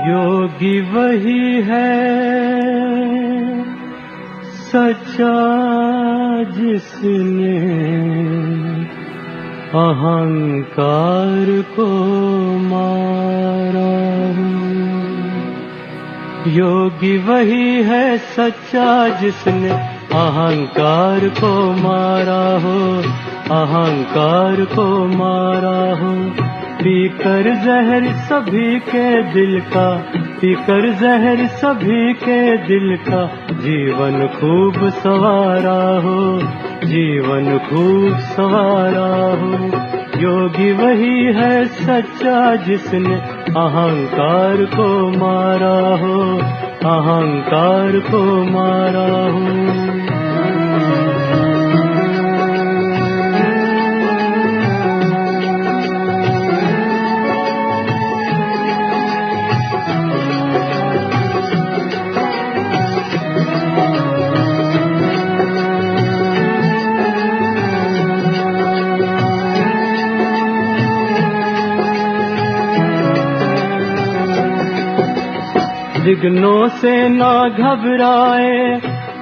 योगी वही है सच्चा जिसने अहंकार को मारा। योगी वही है सच्चा जिसने अहंकार को मारा हो, अहंकार को मारा हो। पीकर जहर सभी के दिल का, पीकर जहर सभी के दिल का, जीवन खूब सवारा हो, जीवन खूब सवारा हो। योगी वही है सच्चा जिसने अहंकार को मारा हो, अहंकार को मारा हो। विघ्नों से ना घबराए,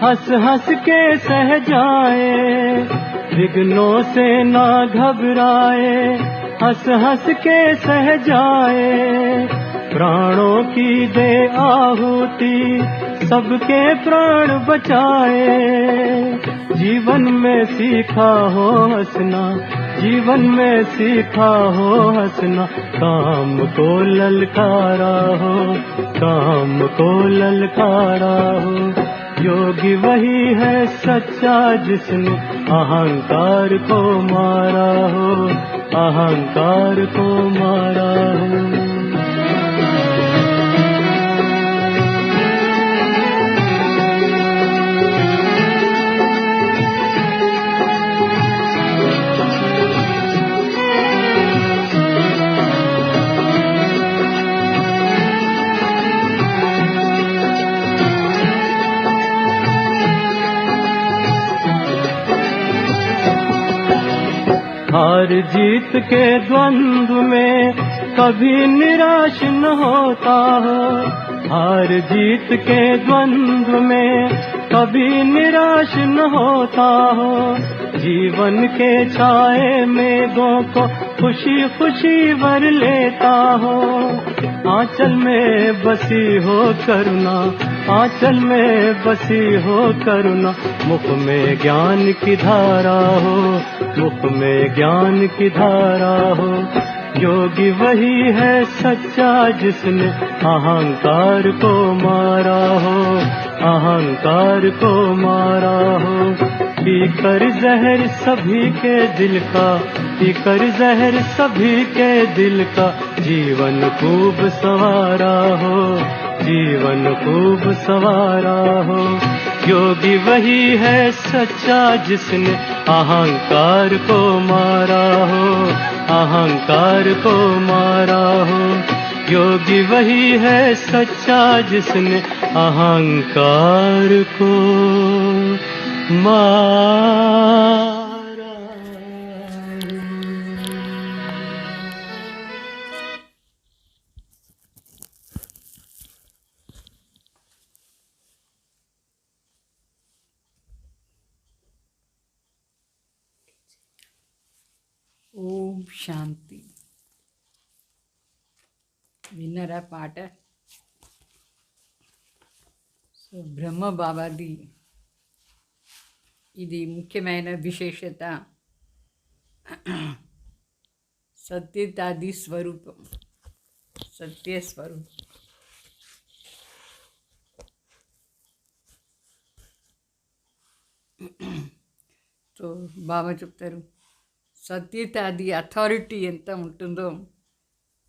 हंस हंस के सह जाए। विघ्नों से ना घबराए, हंस हंस के सह जाए। प्राणों की दे आहुति, सबके प्राण बचाए। जीवन में सीखा हो हंसना, जीवन में सीखा हो हंसना। काम को ललकारा हो, काम को ललकारा हो। योगी वही है सच्चा जिसने अहंकार को मारा हो, अहंकार को मारा हो। हार जीत के द्वंद्व में कभी निराश न होता हो, हार जीत के द्वंद्व में कभी निराश न होता हो। जीवन के छाए मेघों को खुशी खुशी भर लेता हो। आंचल में बसी हो करुणा, आंचल में बसी हो करुणा। मुख में ज्ञान की धारा हो, मुख में ज्ञान की धारा हो। योगी वही है सच्चा जिसने अहंकार को मारा हो, अहंकार को मारा हो। पीकर जहर सभी के दिल का, पीकर जहर सभी के दिल का, जीवन खूब सवारा हो, जीवन खूब सवारा हो। योगी वही है सच्चा जिसने अहंकार को मारा हो, अहंकार को मारा हो। योगी वही है सच्चा जिसने अहंकार को मारा। ఓం శాంతి. విన్నరా పాట? సో బ్రహ్మ బాబాది ఇది ముఖ్యమైన విశేషత. సత్యతాది స్వరూపం, సత్య స్వరూపం. సో బాబా చెప్తారు, సత్యతాది అథారిటీ ఎంత ఉంటుందో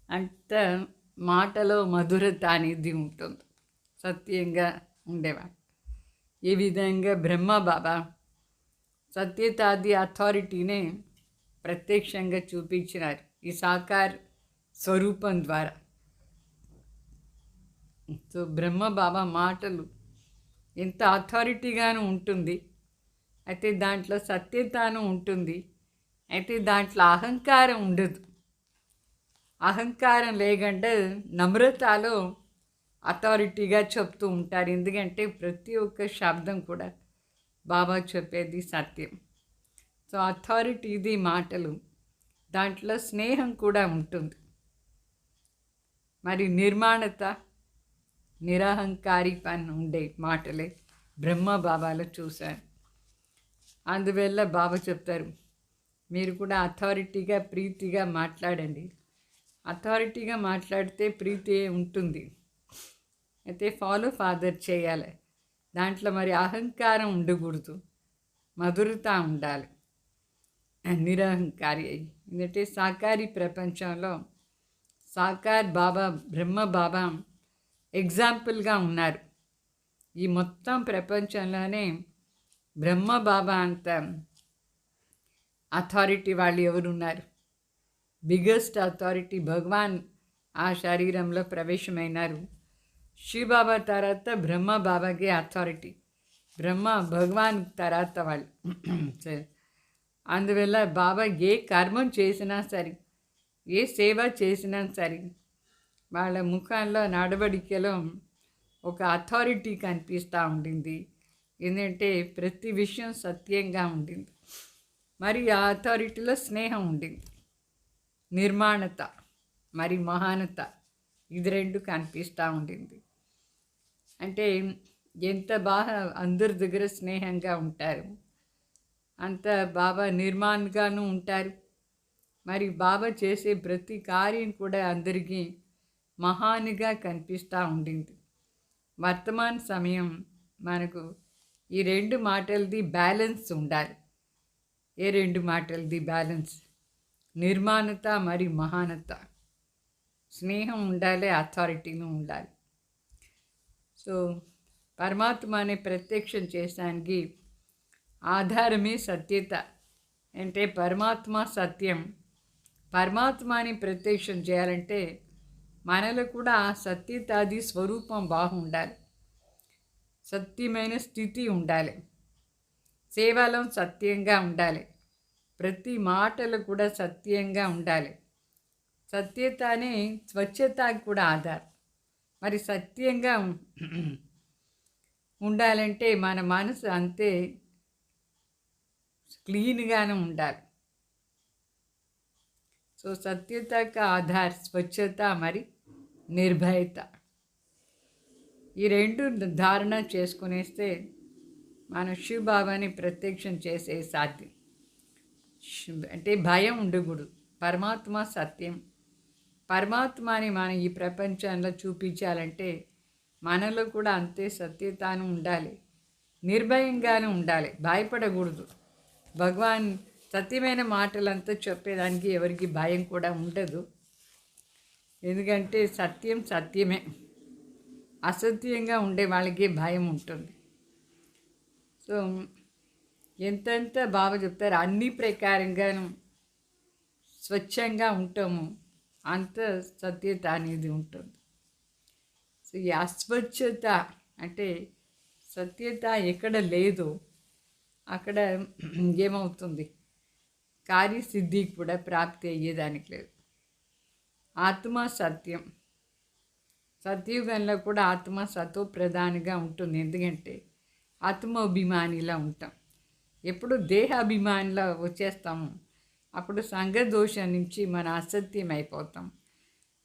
అంత మాటలో మధురత అనేది ఉంటుంది. సత్యంగా ఉండేవాడు. ఈ విధంగా బ్రహ్మ బాబా సత్యతాది అథారిటీనే ప్రత్యక్షంగా చూపించినారు ఈ సాకార్ స్వరూపం ద్వారా. సో బ్రహ్మ బాబా మాటలు ఎంత అథారిటీగాను ఉంటుంది, అయితే దాంట్లో సత్యతాను ఉంటుంది, అయితే దాంట్లో అహంకారం ఉండదు. అహంకారం లేకుండా నమ్రతలో అథారిటీగా చెప్తూ ఉంటారు. ఎందుకంటే ప్రతి ఒక్క శబ్దం కూడా బాబా చెప్పేది సత్యం. సో అథారిటీది మాటలు, దాంట్లో స్నేహం కూడా ఉంటుంది. మరి నిర్మాణత, నిరహంకారి పని ఉండే మాటలే బ్రహ్మ బాబాలో చూశాను. అందువల్ల బాబా చెప్తారు, మీరు కూడా అథారిటీగా ప్రీతిగా మాట్లాడండి. అథారిటీగా మాట్లాడితే ప్రీతి ఉంటుంది. అయితే ఫాలో ఫాదర్ చేయాలి. దాంట్లో మరి అహంకారం ఉండకూడదు, మధురత ఉండాలి, నిరహంకారి అయ్యి. ఎందుకంటే సాకారి ప్రపంచంలో సాకార్ బాబా, బ్రహ్మ బాబా ఎగ్జాంపుల్గా ఉన్నారు. ఈ మొత్తం ప్రపంచంలోనే బ్రహ్మ బాబా అంత అథారిటీ వాళ్ళు ఎవరున్నారు? బిగ్గెస్ట్ అథారిటీ భగవాన్ ఆ శరీరంలో ప్రవేశమైనారు. శివబాబా తర్వాత బ్రహ్మ బాబాకి అథారిటీ, బ్రహ్మ భగవాన్ తర్వాత వాళ్ళు. అందువల్ల బాబా ఏ కర్మం చేసినా సరే, ఏ సేవ చేసినా సరే, వాళ్ళ ముఖంలో నడవడికలో ఒక అథారిటీ కనిపిస్తూ ఉండింది. ఎందుకంటే ప్రతి విషయం సత్యంగా ఉండింది. మరి ఆ అథారిటీలో స్నేహం ఉండింది, నిర్మాణత మరి మహానత, ఇది రెండు కనిపిస్తూ ఉండింది. అంటే ఎంత బాగా అందరి దగ్గర స్నేహంగా ఉంటారు, అంత బాబా నిర్మాణంగానూ ఉంటారు. మరి బాబా చేసే ప్రతి కార్యం కూడా అందరికీ మహానుగా కనిపిస్తూ ఉండింది. వర్తమాన సమయం మనకు ఈ రెండు మాటలది బ్యాలెన్స్ ఉండాలి. ఏ రెండు మాటలది బ్యాలెన్స్? నిర్మాణత మరి మహానత, స్నేహం ఉండాలి, అథారిటీను ఉండాలి. సో పరమాత్మ అనే ప్రత్యక్షం చేసానికి ఆధారమే సత్యత. అంటే పరమాత్మ సత్యం. పరమాత్మని ప్రత్యక్షం చేయాలంటే మనలో కూడా ఆ సత్యతాది స్వరూపం బాగుండాలి, సత్యమైన స్థితి ఉండాలి, సేవలో సత్యంగా ఉండాలి, ప్రతి మాటలు కూడా సత్యంగా ఉండాలి. సత్యతనే స్వచ్ఛతకు కూడా ఆధారం. మరి సత్యంగా ఉండాలంటే మన మనసు అంతే క్లీన్గానే ఉండాలి. సో సత్యతకు ఆధార్ స్వచ్ఛత మరి నిర్భయత. ఈ రెండు ధారణ చేసుకునేస్తే మనం శివబాబాని ప్రత్యక్షం చేసే సాధ్యం. అంటే భయం ఉండకూడదు. పరమాత్మ సత్యం. పరమాత్మని మనం ఈ ప్రపంచంలో చూపించాలంటే మనలో కూడా అంతే సత్యతాను ఉండాలి, నిర్భయంగానే ఉండాలి, భయపడకూడదు. భగవాన్ సత్యమైన మాటలంతా చెప్పేదానికి ఎవరికి భయం కూడా ఉండదు. ఎందుకంటే సత్యం సత్యమే. అసత్యంగా ఉండే వాళ్ళకి భయం ఉంటుంది. సో ఎంతెంత బాగా చెప్తారు, అన్ని ప్రకారంగాను స్వచ్ఛంగా ఉంటాము, అంత సత్యత అనేది ఉంటుంది. సో ఈ అస్వచ్ఛత అంటే సత్యత ఎక్కడ లేదో అక్కడ ఏమవుతుంది? కార్యసిద్ధికి కూడా ప్రాప్తి అయ్యేదానికి లేదు. ఆత్మ సత్యం. సత్యుగంలో కూడా ఆత్మ సతో ప్రధానిగా ఉంటుంది. ఎందుకంటే ఆత్మాభిమానిలా ఉంటాం. ఎప్పుడు దేహాభిమానిలా వచ్చేస్తాము అప్పుడు సంఘదోషం నుంచి మన అసత్యం అయిపోతాం.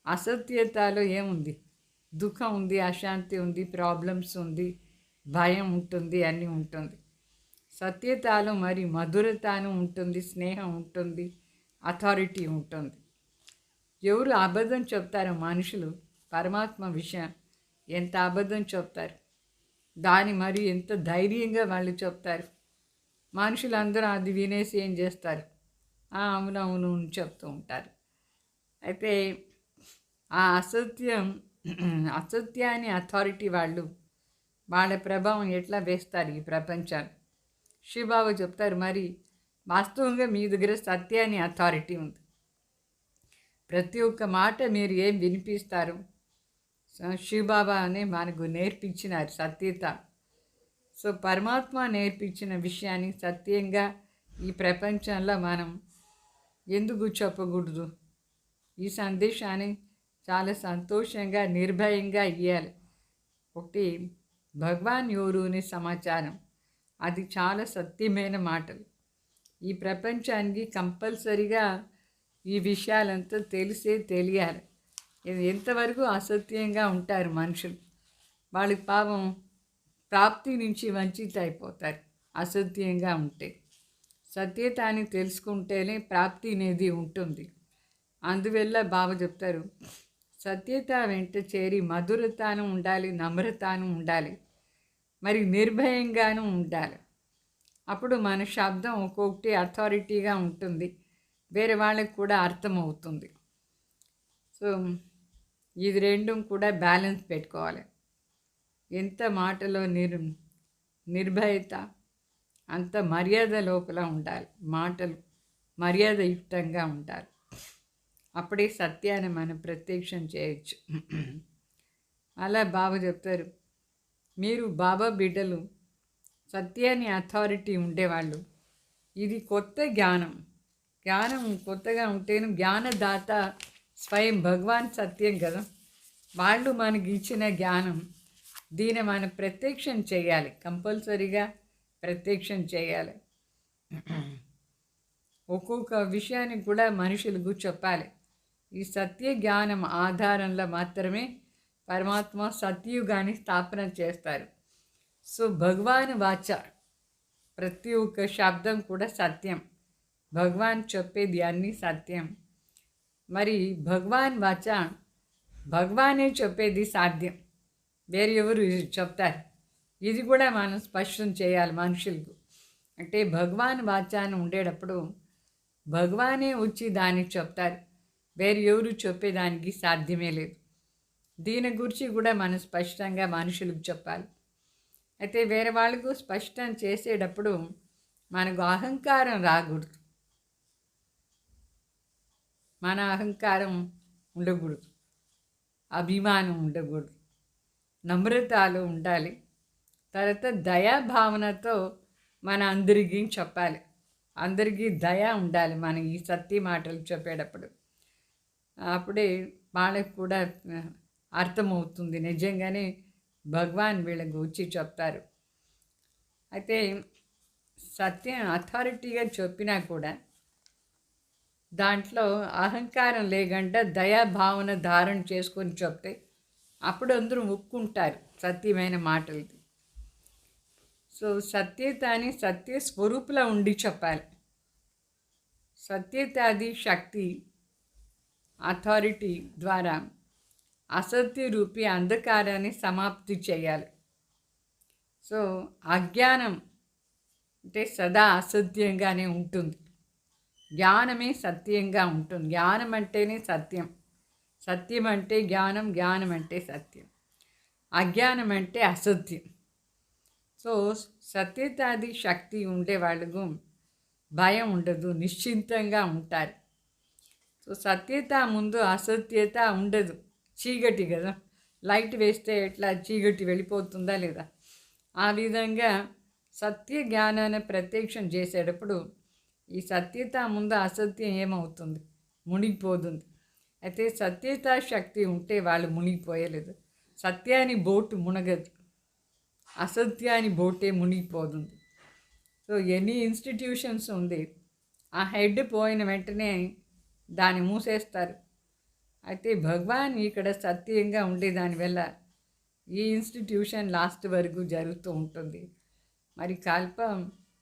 అసత్యతలో ఏముంది? దుఃఖం ఉంది, అశాంతి ఉంది, ప్రాబ్లమ్స్ ఉంది, భయం ఉంటుంది, అన్నీ ఉంటుంది. సత్యతలో మరి మధురతను ఉంటుంది, స్నేహం ఉంటుంది, అథారిటీ ఉంటుంది. ఎవరు అబద్ధం చెప్తారో మనుషులు పరమాత్మ విషయం ఎంత అబద్ధం చెప్తారు, దాని మరి ఎంత ధైర్యంగా వాళ్ళు చెప్తారు. మనుషులందరూ అది వినేసి ఏం చేస్తారు? అవునవును అని చెప్తూ ఉంటారు. అయితే ఆ అసత్యాన్ని అథారిటీ వాళ్ళు వాళ్ళ ప్రభావం ఎట్లా వేస్తారు ఈ ప్రపంచాన్ని? శివబాబా చెప్తారు, మరి వాస్తవంగా మీ దగ్గర సత్యాన్ని అథారిటీ ఉంది. ప్రతి ఒక్క మాట మీరు ఏం వినిపిస్తారు? శివబాబా అనే మనకు నేర్పించినారు సత్యత. సో పరమాత్మ నేర్పించిన విషయాన్ని సత్యంగా ఈ ప్రపంచంలో మనం ఎందుకు చెప్పకూడదు? ఈ సందేశాన్ని చాలా సంతోషంగా నిర్భయంగా ఇవ్వాలి. ఒకటి భగవాన్ ఎవరుని సమాచారం, అది చాలా సత్యమైన మాటలు. ఈ ప్రపంచానికి కంపల్సరిగా ఈ విషయాలంతా తెలియాలి. ఇది ఎంతవరకు అసత్యంగా ఉంటారు మనుషులు, వాళ్ళకి పాపం ప్రాప్తి నుంచి వంచిత అయిపోతారు అసత్యంగా ఉంటే. సత్యతాన్ని తెలుసుకుంటేనే ప్రాప్తి అనేది ఉంటుంది. అందువల్ల బాబా చెప్తారు, సత్యత వెంట చేరి మధురతాను ఉండాలి, నమ్రతాను ఉండాలి, మరి నిర్భయంగాను ఉండాలి. అప్పుడు మన శబ్దం ఒక్కొక్కటి అథారిటీగా ఉంటుంది, వేరే వాళ్ళకి కూడా అర్థమవుతుంది. సో ఇది రెండు కూడా బ్యాలెన్స్ పెట్టుకోవాలి. ఎంత మాటలో నిర్భయత, అంత మర్యాద లోపల ఉండాలి. మాటలు మర్యాదయుక్తంగా ఉండాలి. అప్పుడే సత్యాన్ని మనం ప్రత్యక్షం చేయొచ్చు. అలా బాబా చెప్తారు, మీరు బాబా బిడ్డలు, సత్యాన్ని అథారిటీ ఉండేవాళ్ళు. ఇది కొత్త జ్ఞానం. జ్ఞానం కొత్తగా ఉంటేను జ్ఞానదాత స్వయం భగవాన్ సత్యం కదా. వాళ్ళు మనకి ఇచ్చిన జ్ఞానం, దీన్ని మనం ప్రత్యక్షం చేయాలి, కంపల్సరీగా ప్రత్యక్షం చేయాలి. ఒక్కొక్క విషయాన్ని కూడా మనుషులకు చెప్పాలి. ఈ సత్య జ్ఞానం ఆధారంలో మాత్రమే పరమాత్మ సత్యయుగాన్ని స్థాపన చేస్తారు. సో భగవాన్ వాచ, ప్రతి ఒక్క శబ్దం కూడా సత్యం. భగవాన్ చెప్పేది అన్నీ సత్యం. మరి భగవాన్ వాచ, భగవానే చెప్పేది సాధ్యం, వేరే ఎవరు చెప్తారు? ఇది కూడా మనం స్పష్టం చేయాలి మనుషులకు. అంటే భగవాన్ వాచాన్ని ఉండేటప్పుడు భగవానే వచ్చి దాన్ని చెప్తారు, వేరే ఎవరు చెప్పేదానికి సాధ్యమే లేదు. దీని గురించి కూడా మనం స్పష్టంగా మనుషులకు చెప్పాలి. అయితే వేరే వాళ్ళకు స్పష్టం చేసేటప్పుడు మనకు అహంకారం రాకూడదు, మన అహంకారం ఉండకూడదు, అభిమానం ఉండకూడదు, నమ్రతలో ఉండాలి. తర్వాత దయాభావనతో మన అందరికీ చెప్పాలి. అందరికీ దయ ఉండాలి మన ఈ సత్య మాటలు చెప్పేటప్పుడు. అప్పుడే వాళ్ళకి కూడా అర్థమవుతుంది, నిజంగానే భగవాన్ వీళ్ళకి వచ్చి చెప్తారు. అయితే సత్యం అథారిటీగా చెప్పినా కూడా దాంట్లో అహంకారం లేకుండా దయాభావన ధారణ చేసుకొని చెప్తే అప్పుడు అందరూ ఒప్పుకుంటారు సత్యమైన మాటలది. సో సత్యతని సత్య స్వరూపులో ఉండి చెప్పాలి. సత్యత అది శక్తి, అథారిటీ ద్వారా అసత్య రూపీ అంధకారాన్ని సమాప్తి చేయాలి. సో అజ్ఞానం అంటే సదా అసత్యంగానే ఉంటుంది, జ్ఞానమే సత్యంగా ఉంటుంది. జ్ఞానం అంటేనే సత్యం, సత్యం అంటే జ్ఞానం, జ్ఞానం అంటే సత్యం, అజ్ఞానం అంటే అసత్యం. సో సత్యతాది శక్తి ఉండే వాళ్ళకు భయం ఉండదు, నిశ్చింతంగా ఉంటారు. సో సత్యత ముందు అసత్యత ఉండదు, చీకటి కదా, లైట్ వేస్తే ఎట్లా చీకటి వెళ్ళిపోతుందా లేదా, ఆ విధంగా సత్య జ్ఞానాన్ని ప్రత్యక్షం చేసేటప్పుడు ఈ సత్యత ముందు అసత్యం ఏమవుతుంది, మునిగిపోతుంది. అయితే సత్యత శక్తి ఉంటే వాళ్ళు మునిగిపోయలేదు. సత్యాన్ని బోటు మునగదు, అసత్యాన్ని బోటే మునిగిపోతుంది. సో ఎన్ని ఇన్స్టిట్యూషన్స్ ఉంది, ఆ హెడ్ పోయిన వెంటనే దాన్ని మూసేస్తారు. అయితే భగవాన్ ఇక్కడ సత్యంగా ఉండే దానివల్ల ఈ ఇన్స్టిట్యూషన్ లాస్ట్ వరకు జరుగుతూ ఉంటుంది. మరి కల్పం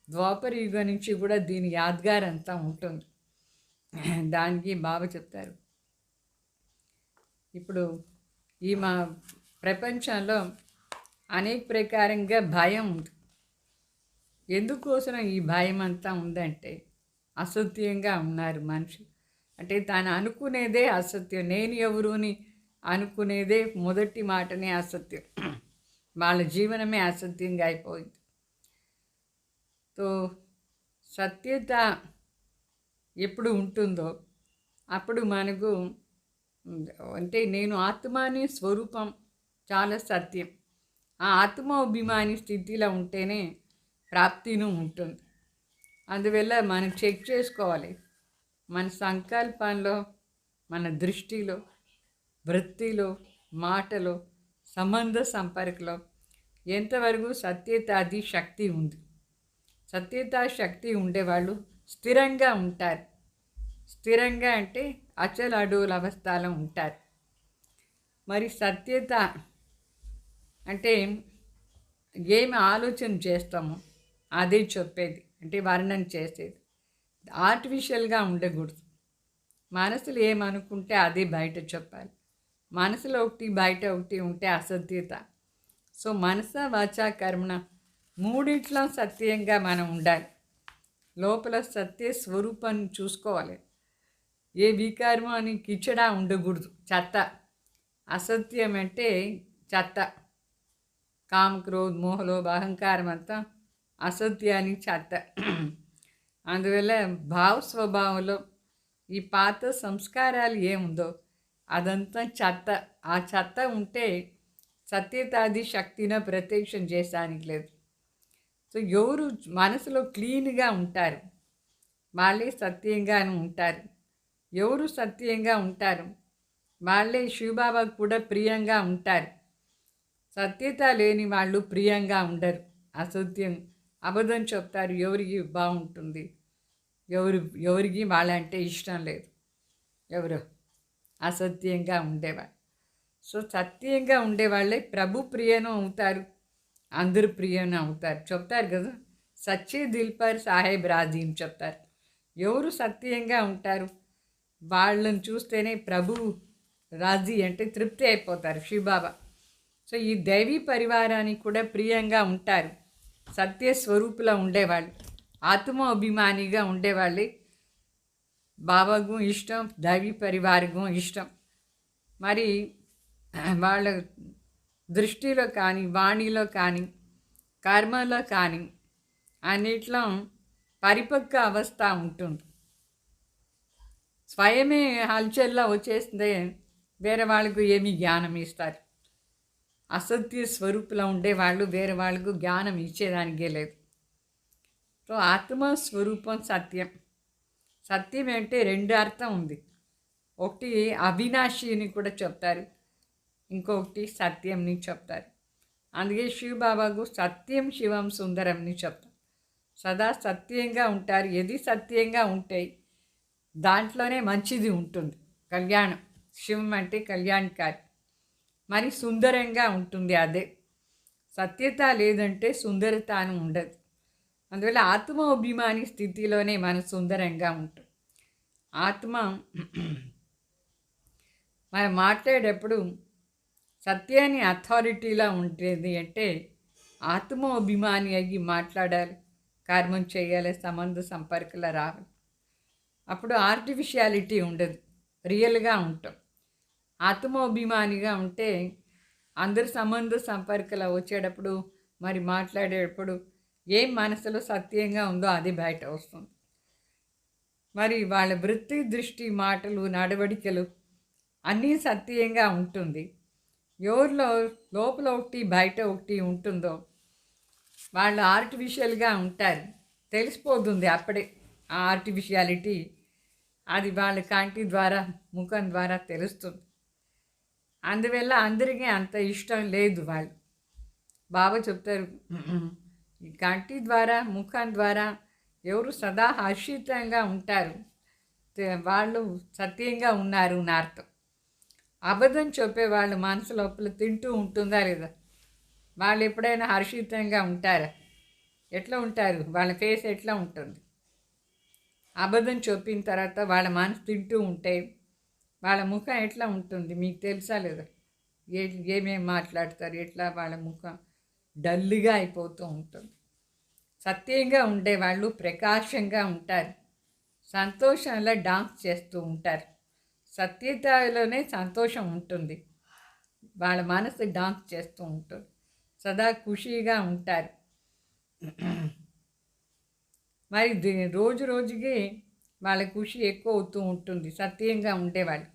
ద్వాపర యుగం నుంచి కూడా దీని యాద్గార్ అంతా ఉంటుంది. దానికి బాబా చెప్తారు, ఇప్పుడు ఈ మా ప్రపంచంలో అనేక ప్రకారంగా భయం ఉంది. ఎందుకోసం ఈ భయం అంతా ఉందంటే అసత్యంగా ఉన్నారు మనుషులు. అంటే తాను అనుకునేదే అసత్యం, నేను ఎవరుని అనుకునేదే మొదటి మాటనే అసత్యం, వాళ్ళ జీవనమే అసత్యంగా అయిపోయింది. సో సత్యత ఎప్పుడు ఉంటుందో అప్పుడు మనకు అంటే నేను ఆత్మాని స్వరూపం చాలా సత్యం, ఆ ఆత్మాభిమాని స్థితిలో ఉంటేనే ప్రాప్తిను ఉంటుంది. అందువల్ల మనం చెక్ చేసుకోవాలి, మన సంకల్పంలో, మన దృష్టిలో, వృత్తిలో, మాటలో సంబంధ సంపర్కలో ఎంతవరకు సత్యతాది శక్తి ఉంది. సత్యత శక్తి ఉండేవాళ్ళు స్థిరంగా ఉంటారు. స్థిరంగా అంటే అచల అడోల అవస్థలో ఉంటారు. మరి సత్యత అంటే ఏమి ఆలోచన చేస్తామో అదే చెప్పేది, అంటే వర్ణన చేసేది. ఆర్టిఫిషియల్గా ఉండకూడదు. మనసులో ఏమనుకుంటే అదే బయట చెప్పాలి. మనసులో ఒకటి బయట ఒకటి ఉంటే అసత్యత. సో మనస వాచ కర్మణ మూడిట్లో సత్యంగా మనం ఉండాలి. లోపల సత్య స్వరూపాన్ని చూసుకోవాలి. ఏ వికారము అని కిచడా ఉండకూడదు, చెత్త. అసత్యం అంటే చెత్త. కామ క్రోధ మోహలోభ అహంకారం అంతా అసత్యానికి చెత్త. అందువల్ల భావ స్వభావంలో ఈ పాత సంస్కారాలు ఏముందో అదంతా చెత్త. ఆ చెత్త ఉంటే సత్యతాది శక్తిని ప్రత్యక్షం చేసానికి లేదు. సో ఎవరు మనసులో క్లీన్గా ఉంటారు వాళ్ళే సత్యంగాను ఉంటారు. ఎవరు సత్యంగా ఉంటారు వాళ్ళే శివబాబాకు కూడా ప్రియంగా ఉంటారు. సత్యత లేని వాళ్ళు ప్రియంగా ఉండరు. అసత్యం అబద్ధం చెప్తారు. ఎవరికి బాగుంటుంది? ఎవరికి వాళ్ళంటే ఇష్టం లేదు. ఎవరు అసత్యంగా ఉండేవాళ్ళు. సో సత్యంగా ఉండేవాళ్ళే ప్రభు ప్రియను అవుతారు, అందరు ప్రియను అవుతారు. చెప్తారు కదా, సచ్చే దిల్ పర్ సాహెబ్ రాజీ అని చెప్తారు. ఎవరు సత్యంగా ఉంటారు వాళ్ళని చూస్తేనే ప్రభు రాజీ అంటే తృప్తి అయిపోతారు శివబాబా. సో ఈ దైవీ పరివారానికి కూడా ప్రియంగా ఉంటారు. సత్య స్వరూపులో ఉండేవాళ్ళు, ఆత్మ అభిమానిగా ఉండేవాళ్ళే బాబాకు ఇష్టం, దైవీ పరివారకు ఇష్టం. మరి వాళ్ళ దృష్టిలో కానీ వాణిలో కానీ కర్మలో కానీ అన్నిట్లో పరిపక్వ అవస్థ ఉంటుంది. స్వయమే హల్చల్లో వచ్చేస్తే వేరే వాళ్ళకు ఏమి జ్ఞానం ఇస్తారు? అసత్య స్వరూపులో ఉండేవాళ్ళు వేరే వాళ్ళకు జ్ఞానం ఇచ్చేదానికే లేదు. సో ఆత్మస్వరూపం సత్యం. సత్యం అంటే రెండు అర్థం ఉంది. ఒకటి అవినాశి అని కూడా చెప్తారు, ఇంకొకటి సత్యంని చెప్తారు. అందుకే శివబాబాకు సత్యం శివం సుందరంని చెప్తారు. సదా సత్యంగా ఉంటారు. ఏది సత్యంగా ఉంటాయి దాంట్లోనే మంచిది ఉంటుంది. కళ్యాణం, శివం అంటే కళ్యాణకారి. మరి సుందరంగా ఉంటుంది. అదే సత్యత లేదంటే సుందరత అని ఉండదు. అందువల్ల ఆత్మాభిమాని స్థితిలోనే మనం సుందరంగా ఉంటుంది. ఆత్మ మనం మాట్లాడేటప్పుడు సత్యాన్ని అథారిటీలా ఉంటుంది అంటే ఆత్మాభిమాని అయ్యి మాట్లాడాలి, కర్మం చేయాలి, సంబంధ సంపర్కలు రావాలి. అప్పుడు ఆర్టిఫిషియాలిటీ ఉండదు, రియల్గా ఉంటాం. ఆత్మాభిమానిగా ఉంటే అందరు సంబంధ సంపర్కలు వచ్చేటప్పుడు మరి మాట్లాడేటప్పుడు ఏం మనసులో సత్యంగా ఉందో అది బయట వస్తుంది. మరి వాళ్ళ వృత్తి, దృష్టి, మాటలు, నడవడికలు అన్నీ సత్యంగా ఉంటుంది. ఎవరిలో లోపల ఒకటి బయట ఒకటి ఉంటుందో వాళ్ళు ఆర్టిఫిషియల్గా ఉంటారు. తెలిసిపోతుంది అప్పుడే ఆ ఆర్టిఫిషియాలిటీ. అది వాళ్ళ కంటి ద్వారా ముఖం ద్వారా తెలుస్తుంది. అందువల్ల అందరికీ అంత ఇష్టం లేదు. వాళ్ళు బాబా చెప్తారు, ఈ కంటి ద్వారా ముఖం ద్వారా ఎవరు సదా హర్షితంగా ఉంటారు వాళ్ళు సత్యంగా ఉన్నారు అని అర్థం. అబద్ధం చెప్పే వాళ్ళు మనసు లోపల తింటూ ఉంటుందా లేదా? వాళ్ళు ఎప్పుడైనా హర్షితంగా ఉంటారా? ఎట్లా ఉంటారు? వాళ్ళ ఫేస్ ఎట్లా ఉంటుంది? అబద్ధం చెప్పిన తర్వాత వాళ్ళ మనసు తింటూ ఉంటే వాళ్ళ ముఖం ఎట్లా ఉంటుంది మీకు తెలుసా లేదా? ఏమేమి మాట్లాడతారు, ఎట్లా వాళ్ళ ముఖం డల్గా అయిపోతూ ఉంటుంది. సత్యంగా ఉండేవాళ్ళు ప్రకాశంగా ఉంటారు, సంతోషంలో డాన్స్ చేస్తూ ఉంటారు. సత్యతలోనే సంతోషం ఉంటుంది. వాళ్ళ మనసు డాన్స్ చేస్తూ ఉంటుంది, సదా ఖుషీగా ఉంటారు. మరి రోజు రోజుకి వాళ్ళ ఖుషి ఎక్కువ అవుతూ ఉంటుంది సత్యంగా ఉండేవాళ్ళు.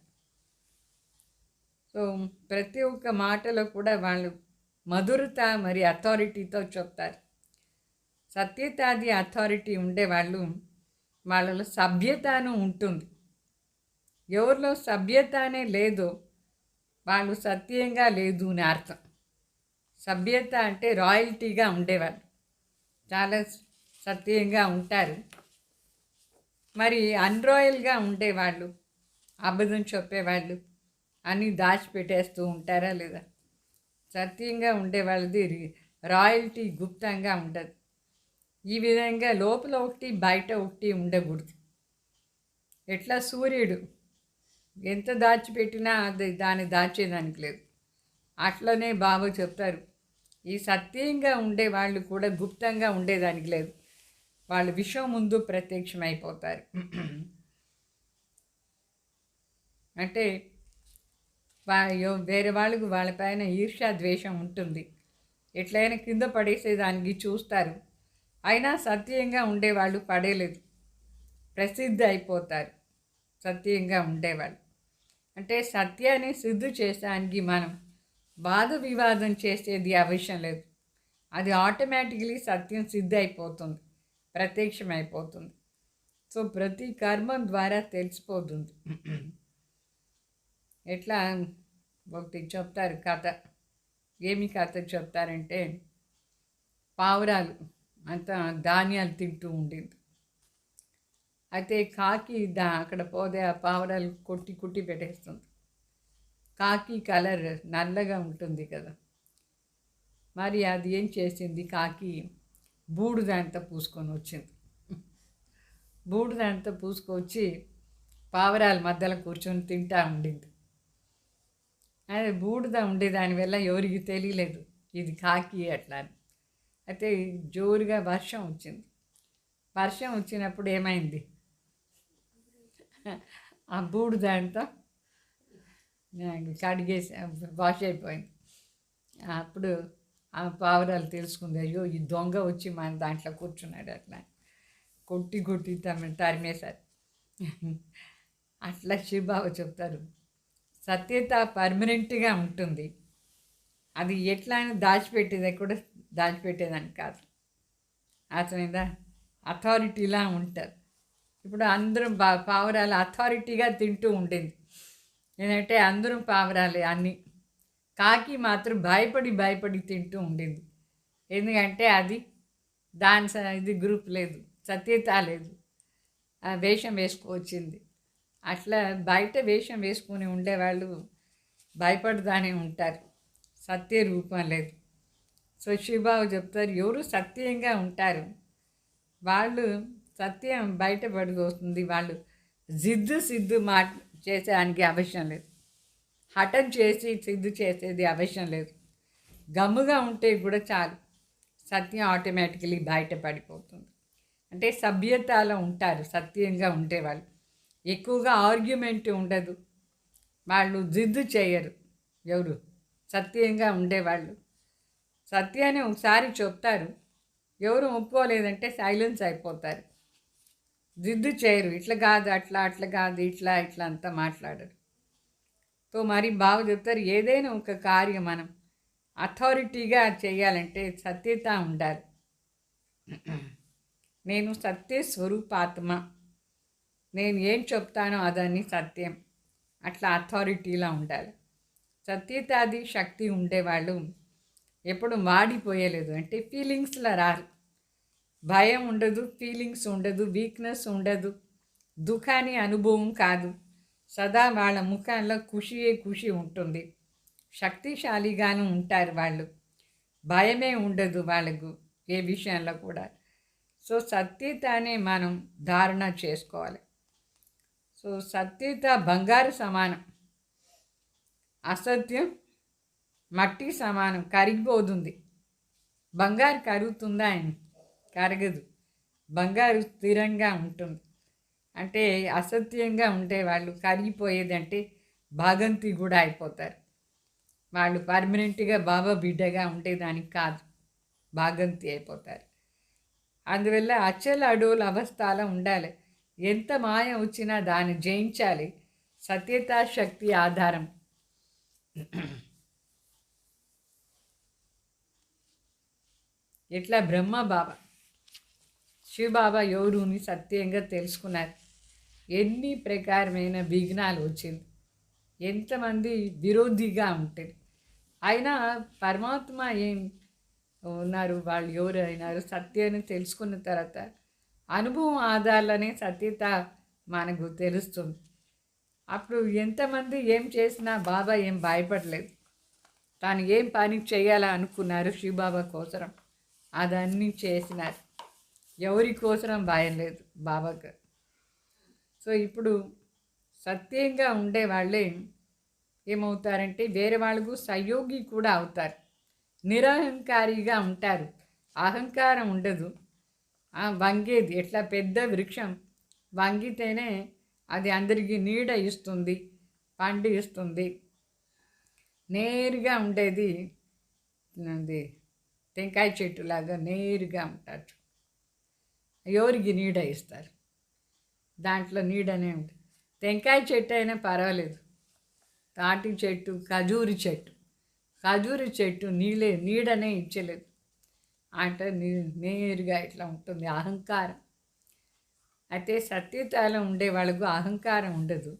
సో ప్రతి ఒక్క మాటలో కూడా వాళ్ళు మధురత మరి అథారిటీతో చెప్తారు. సత్యతాది అథారిటీ ఉండేవాళ్ళు వాళ్ళలో సభ్యతను ఉంటుంది. ఎవరిలో సభ్యతనే లేదో వాళ్ళు సత్యంగా లేదు అని అర్థం. సభ్యత అంటే రాయల్టీగా ఉండేవాళ్ళు, చాలా సత్యంగా ఉంటారు. మరి అన్రాయల్గా ఉండేవాళ్ళు, అబద్ధం చెప్పేవాళ్ళు, అన్నీ దాచిపెట్టేస్తూ ఉంటారా లేదా? సత్యంగా ఉండేవాళ్ళది రాయల్టీ గుప్తంగా ఉండదు. ఈ విధంగా లోపల ఒకటి బయట ఒకటి ఉండకూడదు. ఎట్లా సూర్యుడు ఎంత దాచిపెట్టినా అది దాన్ని దాచేదానికి లేదు, అట్లనే బాబా చెప్తారు ఈ సత్యంగా ఉండేవాళ్ళు కూడా గుప్తంగా ఉండేదానికి లేదు, వాళ్ళు విశ్వం ముందు ప్రత్యక్షమైపోతారు. అంటే వేరే వాళ్ళకు వాళ్ళపైన ఈర్ష్య ద్వేషం ఉంటుంది, ఎట్లయినా కింద పడేసేదానికి చూస్తారు. అయినా సత్యంగా ఉండేవాళ్ళు పడేలేదు, ప్రసిద్ధి అయిపోతారు. సత్యంగా ఉండేవాళ్ళు అంటే సత్యాన్ని సిద్ధి చేసేదానికి మనం వాద వివాదం చేసేది అవసరం లేదు, అది ఆటోమేటికలీ సత్యం సిద్ధి అయిపోతుంది, ప్రత్యక్షమైపోతుంది. సో ప్రతి కర్మం ద్వారా తెలిసిపోతుంది. ఎట్లా ఒకటి చెప్తారు కథ, ఏమి కథ చెప్తారంటే పావురాలు అంత ధాన్యాలు తింటూ ఉండేది. అయితే కాకి అక్కడ పోతే ఆ పావురాలు కొట్టి కుట్టి పెట్టేస్తుంది. కాకి కలర్ నల్లగా ఉంటుంది కదా, మరి అది ఏం చేసింది, కాకి బూడిదంతా పూసుకొని వచ్చింది. బూడిదంతా పూసుకొచ్చి పావురాల మధ్యలో కూర్చొని తింటా ఉండింది. అదే బూడిద ఉండే దానివల్ల ఎవరికి తెలియలేదు ఇది కాకి అట్లా అని. అయితే జోరుగా వర్షం వచ్చింది. వర్షం వచ్చినప్పుడు ఏమైంది, ఆ బూడిదంతా కడిగేసి వాష్ అయిపోయింది. అప్పుడు ఆ పావురాలు తెలుసుకుంది, అయ్యో ఈ దొంగ వచ్చి మన దాంట్లో కూర్చున్నాడు, అట్లా కొట్టి కొట్టి తరిమేశారు. అట్లా శివబాబా చెప్తారు సత్యత పర్మనెంట్గా ఉంటుంది, అది ఎట్లా అని దాచిపెట్టేది కూడా దాచిపెట్టేదాన్ని కాదు, అతనిదా అథారిటీలా ఉంటారు. ఇప్పుడు అందరం పావురాలు అథారిటీగా తింటూ ఉండింది, ఏంటంటే అందరం పావురాలే అన్నీ. కాకి మాత్రం భయపడి తింటూ ఉండింది, ఎందుకంటే అది దాని ఇది గ్రూప్ లేదు, సత్యత లేదు, వేషం వేసుకొచ్చింది. అట్లా బయట వేషం వేసుకుని ఉండేవాళ్ళు భయపడదానే ఉంటారు, సత్య రూపం లేదు. సో శివబాబు చెప్తారు ఎవరు సత్యంగా ఉంటారు వాళ్ళు సత్యం బయటపడిపోతుంది, వాళ్ళు సిద్ధు చేసేదానికి అవసరం లేదు, హఠం చేసి సిద్ధు చేసేది అవసరం లేదు, గమ్ముగా ఉంటే కూడా చాలు, సత్యం ఆటోమేటికలీ బయటపడిపోతుంది. అంటే సభ్యతలో ఉంటారు సత్యంగా ఉండేవాళ్ళు, ఎక్కువగా ఆర్గ్యుమెంట్ ఉండదు, వాళ్ళు జిద్దు చేయరు. ఎవరు సత్యంగా ఉండేవాళ్ళు సత్యాన్ని ఒకసారి చెప్తారు, ఎవరు ఒప్పుకోలేదంటే సైలెన్స్ అయిపోతారు, జిద్దు చేయరు, ఇట్లా కాదు అట్లా కాదు ఇట్లా అంతా మాట్లాడరు. సో మరి బాగా చెప్తారు ఏదైనా ఒక కార్యం మనం అథారిటీగా చేయాలంటే సత్యత ఉండాలి. నేను సత్య స్వరూపాత్మ, నేను ఏం చెప్తానో అదని సత్యం, అట్లా అథారిటీలా ఉండాలి. సత్యతాది శక్తి ఉండేవాళ్ళు ఎప్పుడు వాడిపోయలేదు, అంటే ఫీలింగ్స్లో రారు, భయం ఉండదు, ఫీలింగ్స్ ఉండదు, వీక్నెస్ ఉండదు, దుఃఖాన్ని అనుభవం కాదు, సదా వాళ్ళ ముఖంలో ఖుషి ఉంటుంది, శక్తిశాలిగాను ఉంటారు వాళ్ళు, భయమే ఉండదు వాళ్ళకు ఏ విషయంలో కూడా. సో సత్యతనే మనం ధారణ చేసుకోవాలి. సో సత్యత బంగారు సమానం, అసత్యం మట్టి సమానం, కరిగిపోతుంది. బంగారు కరుగుతుందా ఆయన? కరగదు, బంగారు స్థిరంగా ఉంటుంది. అంటే అసత్యంగా ఉంటే వాళ్ళు కరిగిపోయేదంటే భాగంతి కూడా అయిపోతారు, వాళ్ళు పర్మనెంట్గా బాబా బిడ్డగా ఉండేదానికి కాదు, భాగంతి అయిపోతారు. అందువల్ల అచల అడోల అవస్థలో ఉండాలి, ఎంత మాయ వచ్చినా దాన్ని జయించాలి, సత్యతా శక్తి ఆధారం. ఇట్లా బ్రహ్మ బాబా శివబాబా ఎవరుని సత్యంగా తెలుసుకున్నారు, ఎన్ని ప్రకారమైన విఘ్నాలు వచ్చింది, ఎంతమంది విరోధిగా ఉంటుంది, అయినా పరమాత్మ ఏం ఉన్నారు, వాళ్ళు ఎవరు అయినారు సత్యాన్ని తెలుసుకున్న తర్వాత అనుభవం ఆధారాలనే సత్యత మనకు తెలుస్తుంది. అప్పుడు ఎంతమంది ఏం చేసినా బాబా ఏం భయపడలేదు. తాను ఏం పని చేయాలా అనుకున్నారు శివబాబా కోసరం అదన్నీ చేసినారు. ఎవరి కోసరం భయం లేదు బాబాకు. సో ఇప్పుడు సత్యంగా ఉండే వాళ్ళే ఏమవుతారంటే వేరే వాళ్ళకు సహయోగి కూడా అవుతారు. నిరహంకారిగా ఉంటారు, అహంకారం ఉండదు. వంగేది ఎట్లా పెద్ద వృక్షం వంగితేనే అది అందరికీ నీడ ఇస్తుంది, పండు ఇస్తుంది. నేరుగా ఉండేది అది టెంకాయ చెట్టులాగా నేరుగా ఉంటారు. ఎవరికి నీడ ఇస్తారు, దాంట్లో నీడనే ఉంటుంది. టెంకాయ చెట్టు అయినా పర్వాలేదు, తాటి చెట్టు, ఖజూరి చెట్టు నీడనే ఇచ్చలేదు. అంటే నేరుగా ఇట్లా ఉంటుంది అహంకారం. అయితే సత్యతలో ఉండే వాళ్ళకు అహంకారం ఉండదు.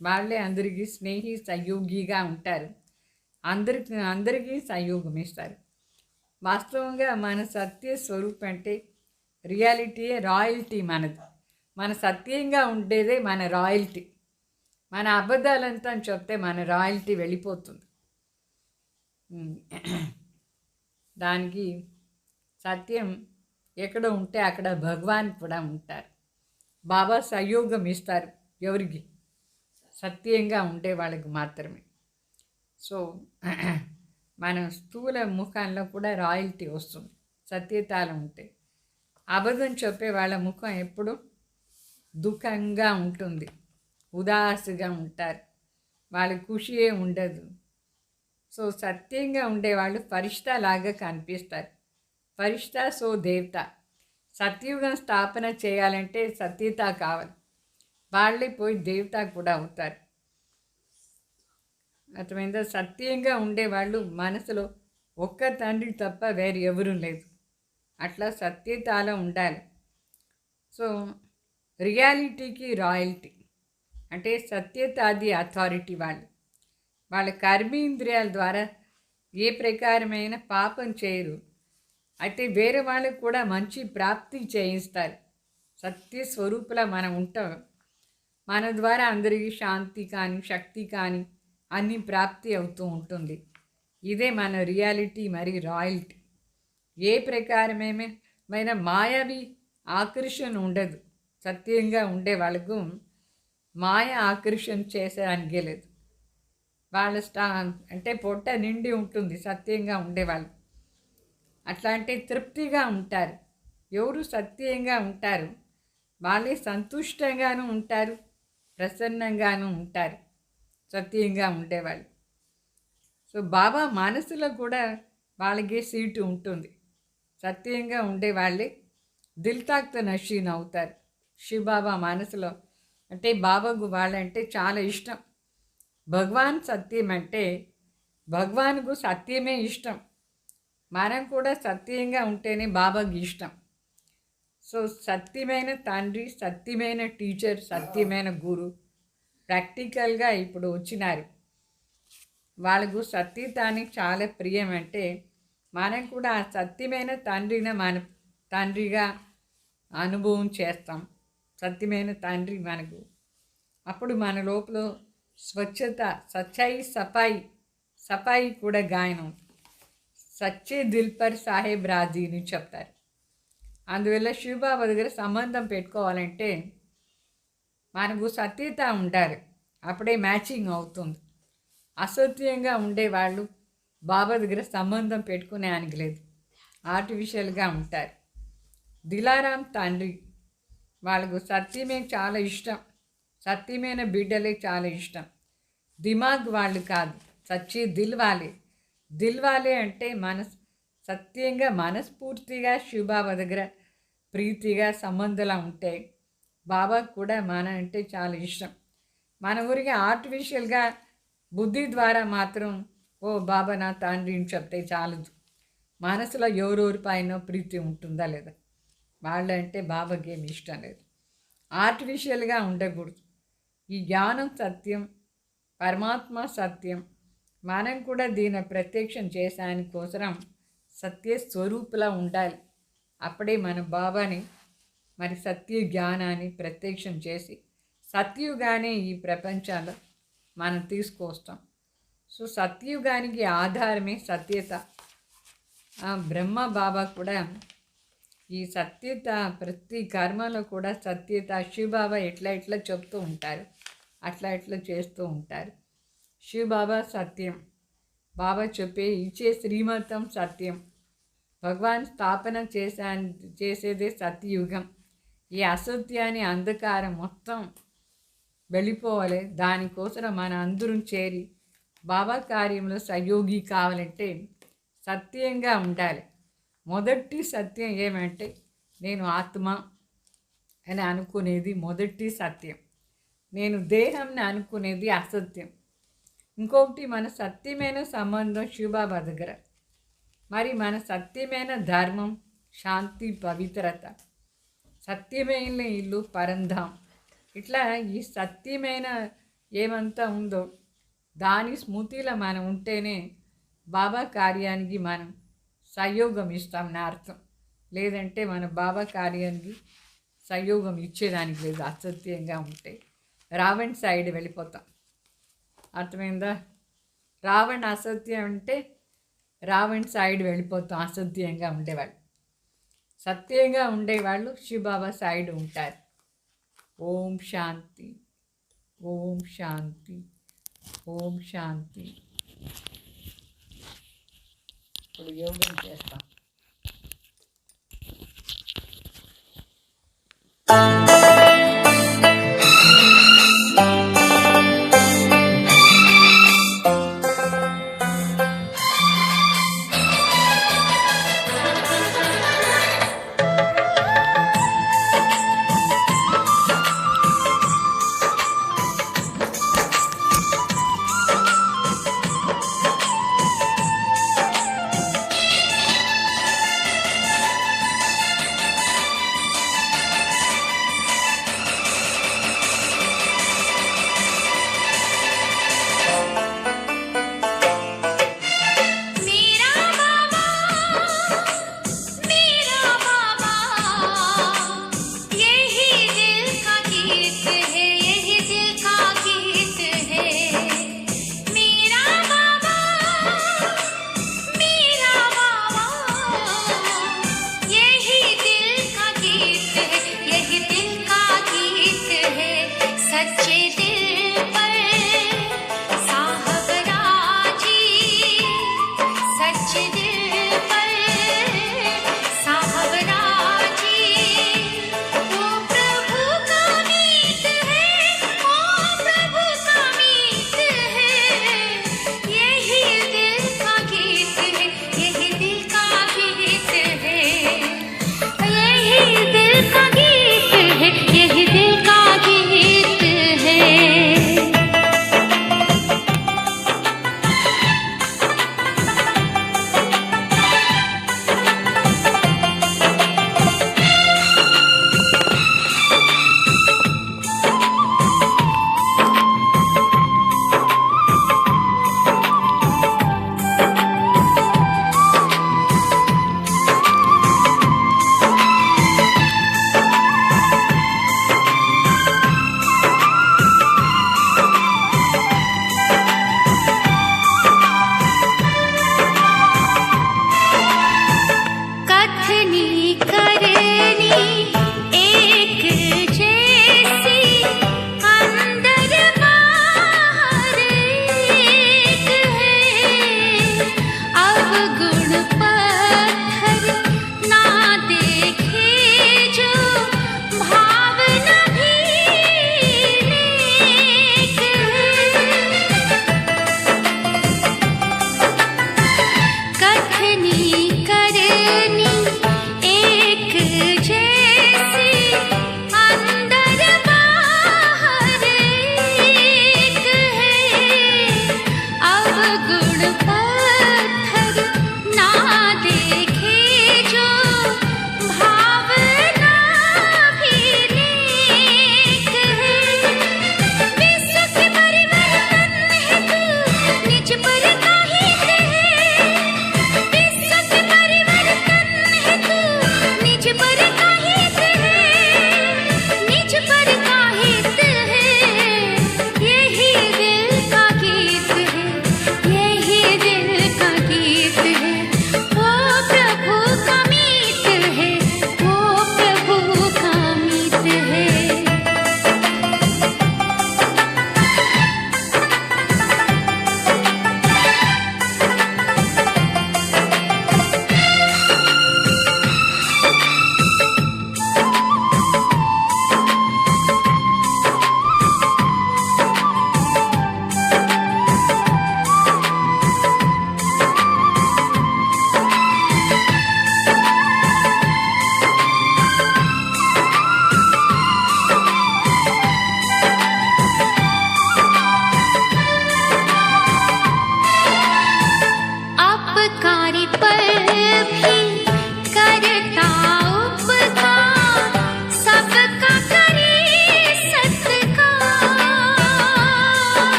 వాళ్ళే అందరికీ స్నేహి సహయోగిగా ఉంటారు, అందరికీ సహయోగం ఇస్తారు. వాస్తవంగా మన సత్య స్వరూపం అంటే రియాలిటీయే రాయల్టీ మనది. మన సత్యంగా ఉండేదే మన రాయల్టీ. మన అబద్ధాలంతా చెప్తే మన రాయల్టీ వెళ్ళిపోతుంది. దానికి సత్యం ఎక్కడ ఉంటే అక్కడ భగవాన్ కూడా ఉంటారు. బాబా సహయోగం ఇస్తారు ఎవరికి, సత్యంగా ఉండే వాళ్ళకి మాత్రమే. సో మన స్థూల ముఖంలో కూడా రాయల్టీ వస్తుంది సత్యతాలు ఉంటే. అబద్ధం చెప్పే వాళ్ళ ముఖం ఎప్పుడు దుఃఖంగా ఉంటుంది, ఉదాసుగా ఉంటారు, వాళ్ళ ఖుషియే ఉండదు. సో సత్యంగా ఉండేవాళ్ళు ఫరిష్తా లాగా కనిపిస్తారు. ఫరిష్తా సో దేవత. సత్యుగం స్థాపన చేయాలంటే సత్యత కావాలి, వాళ్ళే పోయి దేవత కూడా అవుతారు. అర్థమైందా? సత్యంగా ఉండేవాళ్ళు మనసులో ఒక్క తండ్రి తప్ప వేరు ఎవరూ లేదు, అట్లా సత్యతలో ఉండాలి. సో రియాలిటీకి రాయల్టీ అంటే సత్యతాది అథారిటీ. వాళ్ళ కర్మేంద్రియాల ద్వారా ఏ ప్రకారమైన పాపం చేయరు. అయితే వేరే వాళ్ళకు కూడా మంచి ప్రాప్తి చేయిస్తారు. సత్య స్వరూపులా మనం ఉంటాం, మన ద్వారా అందరికీ శాంతి కానీ శక్తి కానీ అన్ని ప్రాప్తి అవుతూ ఉంటుంది. ఇదే మన రియాలిటీ మరి రాయల్టీ. ఏ ప్రకారమైన మాయావి ఆకర్షణ ఉండదు. సత్యంగా ఉండే వాళ్ళకు మాయ ఆకర్షణ చేసేదానికే లేదు. వాళ్ళ అంటే పొట్ట నిండి ఉంటుంది సత్యంగా ఉండేవాళ్ళు. అట్లా అంటే తృప్తిగా ఉంటారు. ఎవరు సత్యంగా ఉంటారు వాళ్ళే సంతుష్టంగాను ఉంటారు, ప్రసన్నంగాను ఉంటారు సత్యంగా ఉండేవాళ్ళు. సో బాబా మనసులో కూడా వాళ్ళకే సీటు ఉంటుంది. సత్యంగా ఉండేవాళ్ళే దిల్ తాక్త నషీన్ అవుతారు శివబాబా మనసులో. అంటే బాబాకు వాళ్ళంటే చాలా ఇష్టం. భగవాన్ సత్యం అంటే భగవాన్కు సత్యమే ఇష్టం. మనం కూడా సత్యంగా ఉంటేనే బాబాకి ఇష్టం. సో సత్యమైన తండ్రి, సత్యమైన టీచర్, సత్యమైన గురు ప్రాక్టికల్గా ఇప్పుడు వచ్చినారు. వాళ్ళకు సత్యతానికి చాలా ప్రియం. అంటే మనం కూడా ఆ సత్యమైన తండ్రిని మన తండ్రిగా అనుభవం చేస్తాం. సత్యమైన తండ్రి మనకు. అప్పుడు మన లోపల స్వచ్ఛత, సచ్చాయి, సఫాయి కూడా గాయనం. సచ్చే దిల్ పర్ సాహెబ్ రాజీ అని చెప్తారు. అందువల్ల శివబాబా దగ్గర సంబంధం పెట్టుకోవాలంటే మనకు సత్యత ఉండాలి, అప్పుడే మ్యాచింగ్ అవుతుంది. అసత్యంగా ఉండేవాళ్ళు బాబా దగ్గర సంబంధం పెట్టుకునేదానికి లేదు, ఆర్టిఫిషియల్గా ఉంటారు. దిలారాం తండ్రి వాళ్ళకు సత్యమే చాలా ఇష్టం, సత్యమైన బిడ్డలే చాలా ఇష్టం. దిమాగ్ వాళ్ళు కాదు, సచ్చి దిల్వాలే అంటే సత్యంగా మనస్ఫూర్తిగా శివబాబా దగ్గర ప్రీతిగా సంబంధాలు ఉంటాయి. బాబాకు కూడా మన అంటే చాలా ఇష్టం. మన ఊరికి ఆర్టిఫిషియల్గా బుద్ధి ద్వారా మాత్రం ఓ బాబా నా తండ్రి అని చెప్తే చాలదు. మనసులో ఎవరెవరి పైన ప్రీతి ఉంటుందా లేదా, వాళ్ళంటే బాబాకి ఏమి ఇష్టం లేదు. ఆర్టిఫిషియల్గా ఉండకూడదు. ఈ జ్ఞానం సత్యం, పరమాత్మ సత్యం, మనం కూడా దీని ప్రత్యక్షం చేసాని కోసరం సత్య స్వరూపులా ఉండాలి. అప్పుడే మన బాబాని మరి సత్య జ్ఞానాన్ని ప్రత్యక్షం చేసి సత్యుగానే ఈ ప్రపంచాల్లో మనం తీసుకొస్తాం. సో సత్యుగానికి ఆధారమే సత్యత. బ్రహ్మ బాబా కూడా ఈ సత్యత ప్రతి కర్మలో కూడా సత్యత శివబాబా ఎట్లా చెప్తూ ఉంటారు, అట్లా చేస్తూ ఉంటారు. శివబాబా సత్యం, బాబా చెప్పే ఇచ్చే శ్రీమతం సత్యం, భగవాన్ స్థాపన చేసేదే సత్యయుగం. ఈ అసత్యాన్ని అంధకారం మొత్తం వెళ్ళిపోవాలి. దానికోసం మన అందరం చేరి బాబా కార్యంలో సహయోగి కావాలంటే సత్యంగా ఉండాలి. మొదటి సత్యం ఏమంటే నేను ఆత్మ అని అనుకునేది మొదటి సత్యం. నేను దేహంని అనుకునేది అసత్యం. ఇంకొకటి మన సత్యమైన సంబంధం శివబాబా దగ్గర. మరి మన సత్యమైన ధర్మం, శాంతి, పవిత్రత, సత్యమైన ఇల్లు పరంధాం. ఇట్లా ఈ సత్యమైన ఏమంతా ఉందో దాని స్మృతిలో మనం ఉంటేనే బాబా కార్యానికి మనం సహయోగం ఇస్తాం నా అర్థం. లేదంటే మన బాబా కార్యానికి సహయోగం ఇచ్చేదానికి లేదు. అసత్యంగా ఉంటే రావణ్ సైడ్ వెళ్ళిపోతాం. అర్థమైందా? రావణ్ అసత్యం అంటే రావణ్ సైడ్ వెళ్ళిపోతాం. అసత్యంగా ఉండేవాళ్ళు. సత్యంగా ఉండేవాళ్ళు శివబాబా సైడ్ ఉంటారు. ఓం శాంతి, ఓం శాంతి, ఓం శాంతి. ఇప్పుడు యోగం చేస్తాం.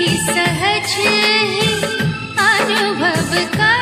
ही सहज ही अनुभव कर